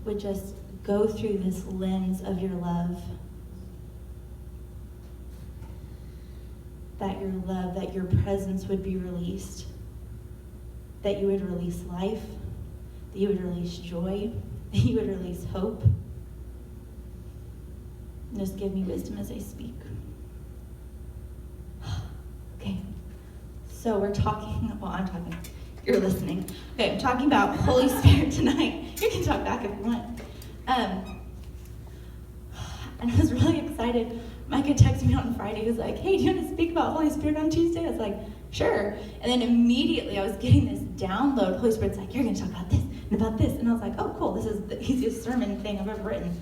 would just go through this lens of your love. That your presence would be released. That you would release life. That you would release joy. That you would release hope. And just give me wisdom as I speak. Okay. So we're talking, I'm talking. You're listening. Okay, I'm talking about Holy Spirit tonight. You can talk back if you want. And I was really excited. Micah texted me on Friday. He was like, hey, do you want to speak about Holy Spirit on Tuesday? I was like, sure. And then immediately I was getting this download. Holy Spirit's like, you're going to talk about this and about this. And I was like, oh, cool. This is the easiest sermon thing I've ever written.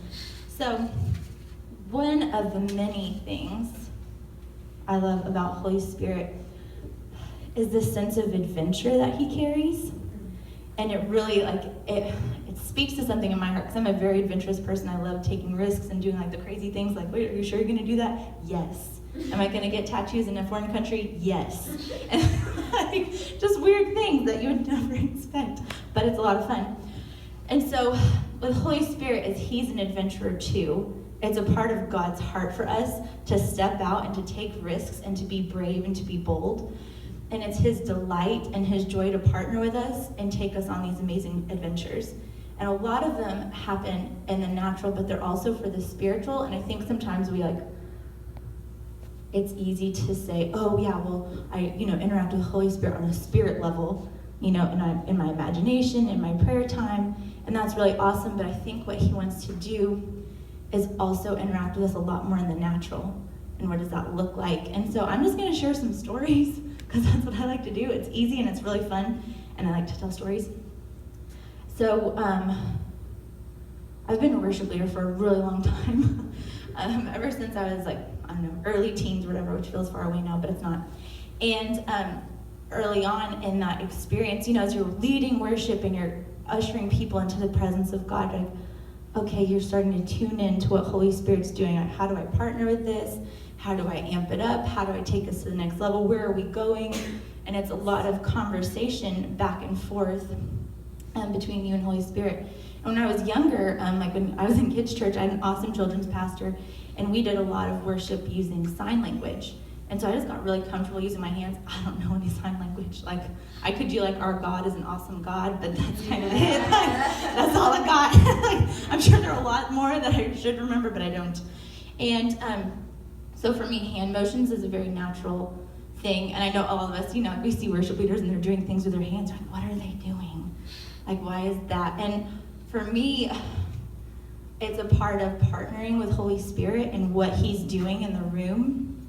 So one of the many things I love about Holy Spirit is this sense of adventure that he carries. And it really, it speaks to something in my heart, because I'm a very adventurous person. I love taking risks and doing the crazy things. Wait, are you sure you're going to do that? Yes. Am I going to get tattoos in a foreign country? Yes. And just weird things that you would never expect, but it's a lot of fun. And so with Holy Spirit, as he's an adventurer too, it's a part of God's heart for us to step out and to take risks and to be brave and to be bold. And it's his delight and his joy to partner with us and take us on these amazing adventures. And a lot of them happen in the natural, but they're also for the spiritual. And I think sometimes it's easy to say, oh yeah, well, I interact with the Holy Spirit on a spirit level, and I'm in my imagination, in my prayer time, and that's really awesome. But I think what he wants to do is also interact with us a lot more in the natural. And what does that look like? And so I'm just going to share some stories, because that's what I like to do. It's easy and it's really fun, and I like to tell stories. So I've been a worship leader for a really long time, ever since I was early teens or whatever, which feels far away now, but it's not. And early on in that experience, as you're leading worship and you're ushering people into the presence of God, okay, you're starting to tune in to what Holy Spirit's doing. How do I partner with this? How do I amp it up? How do I take us to the next level? Where are we going? And it's a lot of conversation back and forth between you and Holy Spirit. And when I was younger, when I was in kids' church, I had an awesome children's pastor, and we did a lot of worship using sign language. And so I just got really comfortable using my hands. I don't know any sign language. I could do our God is an awesome God, but that's kind of it. That's all I got. I'm sure there are a lot more that I should remember, but I don't. And so for me, hand motions is a very natural thing. And I know all of us, we see worship leaders and they're doing things with their hands. What are they doing? Why is that? And for me, it's a part of partnering with Holy Spirit and what he's doing in the room.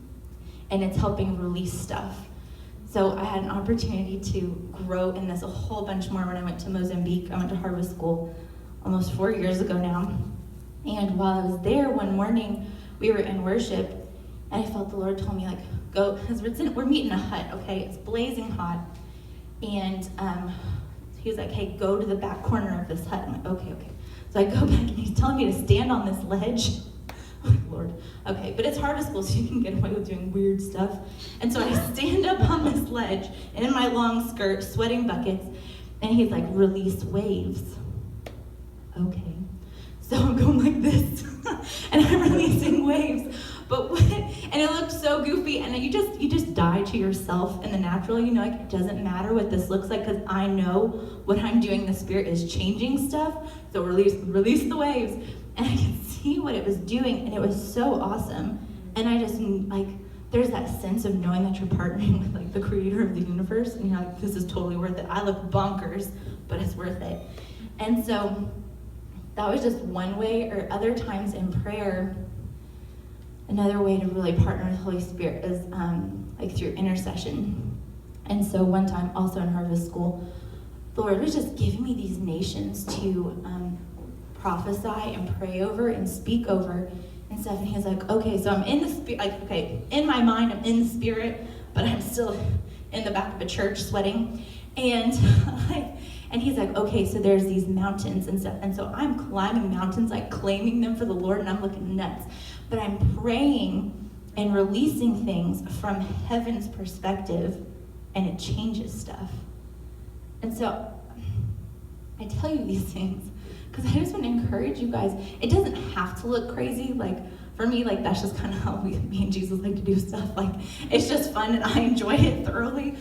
And it's helping release stuff. So I had an opportunity to grow in this a whole bunch more when I went to Mozambique. I went to Harvest School almost 4 years ago now. And while I was there one morning, we were in worship, and I felt the Lord told me, go, because we're meeting in a hut, okay? It's blazing hot. And he was like, hey, go to the back corner of this hut. I'm like, okay. So I go back, and he's telling me to stand on this ledge. Oh, Lord. Okay, but it's Harvest School, so you can get away with doing weird stuff. And so I stand up on this ledge, and in my long skirt, sweating buckets, and he's like, release waves. Okay. So I'm going like this, and I'm releasing waves. And it looked so goofy, and you just die to yourself in the natural, it doesn't matter what this looks like, because I know what I'm doing, the Spirit is changing stuff, so release the waves. And I could see what it was doing, and it was so awesome. And I just, there's that sense of knowing that you're partnering with, the creator of the universe, and you're like, this is totally worth it. I look bonkers, but it's worth it. And so that was just one way, or other times in prayer, another way to really partner with the Holy Spirit is through intercession. And so one time, also in Harvest School, the Lord was just giving me these nations to prophesy and pray over and speak over and stuff. And he's like, okay, so I'm in the spirit, in my mind I'm in the Spirit, but I'm still in the back of a church sweating. And he's like, okay, so there's these mountains and stuff. And so I'm climbing mountains, claiming them for the Lord, and I'm looking nuts. But I'm praying and releasing things from heaven's perspective, and it changes stuff. And so I tell you these things because I just want to encourage you guys. It doesn't have to look crazy. Like, for me, like, that's just kind of how me and Jesus like to do stuff. Like, it's just fun and I enjoy it thoroughly.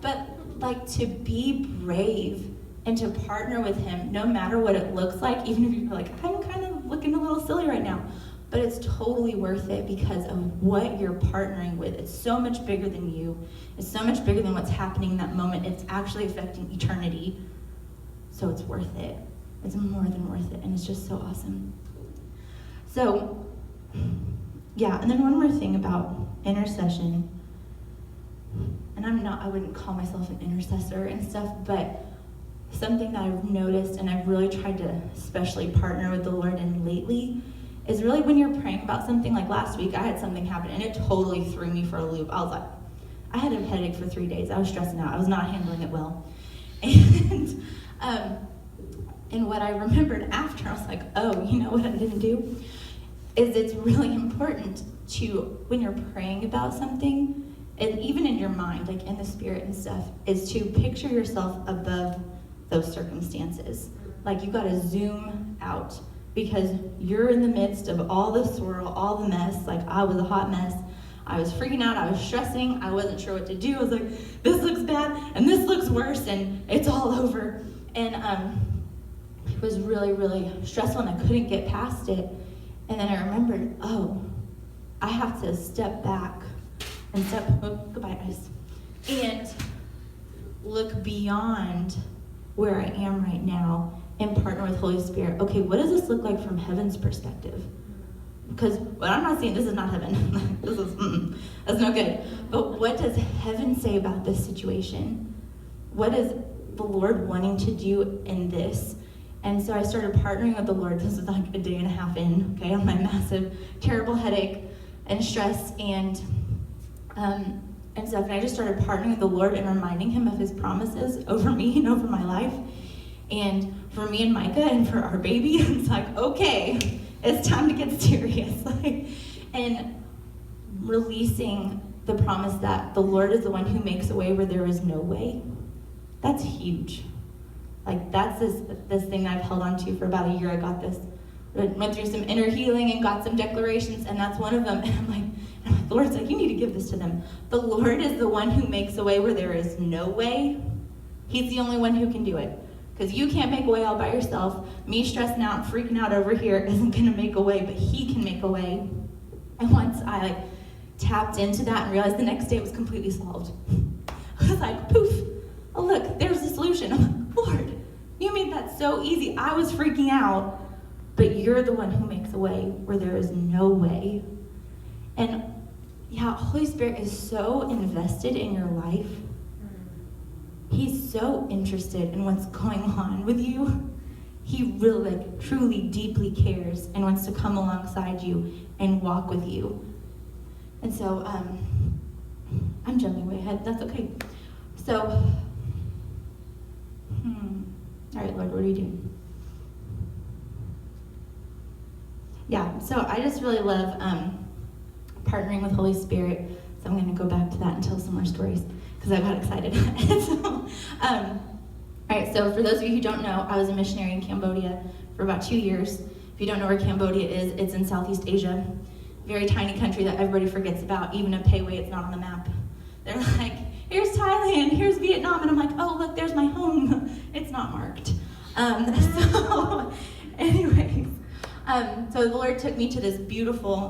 But, like, to be brave and to partner with him, no matter what it looks like, even if you're like, I'm kind of looking a little silly right now, but it's totally worth it because of what you're partnering with. It's so much bigger than you. It's so much bigger than what's happening in that moment. It's actually affecting eternity. So it's worth it. It's more than worth it, and it's just so awesome. So, yeah, and then one more thing about intercession. And I wouldn't call myself an intercessor and stuff, but something that I've noticed and I've really tried to especially partner with the Lord in lately is really when you're praying about something. Like last week, I had something happen and it totally threw me for a loop. I was like, I had a headache for 3 days. I was stressing out. I was not handling it well. And what I remembered after, I was like, oh, you know what I didn't do? Is it's really important to, when you're praying about something, and even in your mind, like in the spirit and stuff, is to picture yourself above those circumstances. Like you gotta zoom out because you're in the midst of all the swirl, all the mess. Like I was a hot mess. I was freaking out, I was stressing, I wasn't sure what to do. I was like, this looks bad, and this looks worse, and it's all over. And it was really, really stressful, and I couldn't get past it. And then I remembered, oh, I have to step back and goodbye, guys, and look beyond where I am right now and partner with Holy Spirit. Okay, what does this look like from heaven's perspective? Because what I'm not saying, this is not heaven. That's no good. But what does heaven say about this situation? What is the Lord wanting to do in this? And so I started partnering with the Lord. This was like a day and a half in, okay, on my massive, terrible headache and stress and stuff. And I just started partnering with the Lord and reminding him of his promises over me and over my life. And for me and Micah and for our baby, it's like, okay, it's time to get serious. And releasing the promise that the Lord is the one who makes a way where there is no way. That's huge. Like that's this thing that I've held on to for about a year. I got this, went through some inner healing and got some declarations, and that's one of them. And I'm like, the Lord's like, you need to give this to them. The Lord is the one who makes a way where there is no way. He's the only one who can do it. Because you can't make a way all by yourself. Me stressing out and freaking out over here isn't going to make a way, but he can make a way. And once I tapped into that and realized the next day it was completely solved. I was like, poof, oh look, there's the solution. I'm like, Lord, you made that so easy. I was freaking out, but you're the one who makes a way where there is no way. And yeah, Holy Spirit is so invested in your life. He's so interested in what's going on with you. He really, truly, deeply cares and wants to come alongside you and walk with you. And so, I'm jumping way ahead. That's okay. So, all right, Lord, what are you doing? Yeah, so I just really love partnering with Holy Spirit. So I'm going to go back to that and tell some more stories, because I got excited. All right, so for those of you who don't know, I was a missionary in Cambodia for about 2 years. If you don't know where Cambodia is, it's in Southeast Asia. Very tiny country that everybody forgets about. Even in Payway, it's not on the map. They're like, here's Thailand, here's Vietnam, and I'm like, oh, look, there's my home. It's not marked. So anyways, so the Lord took me to this beautiful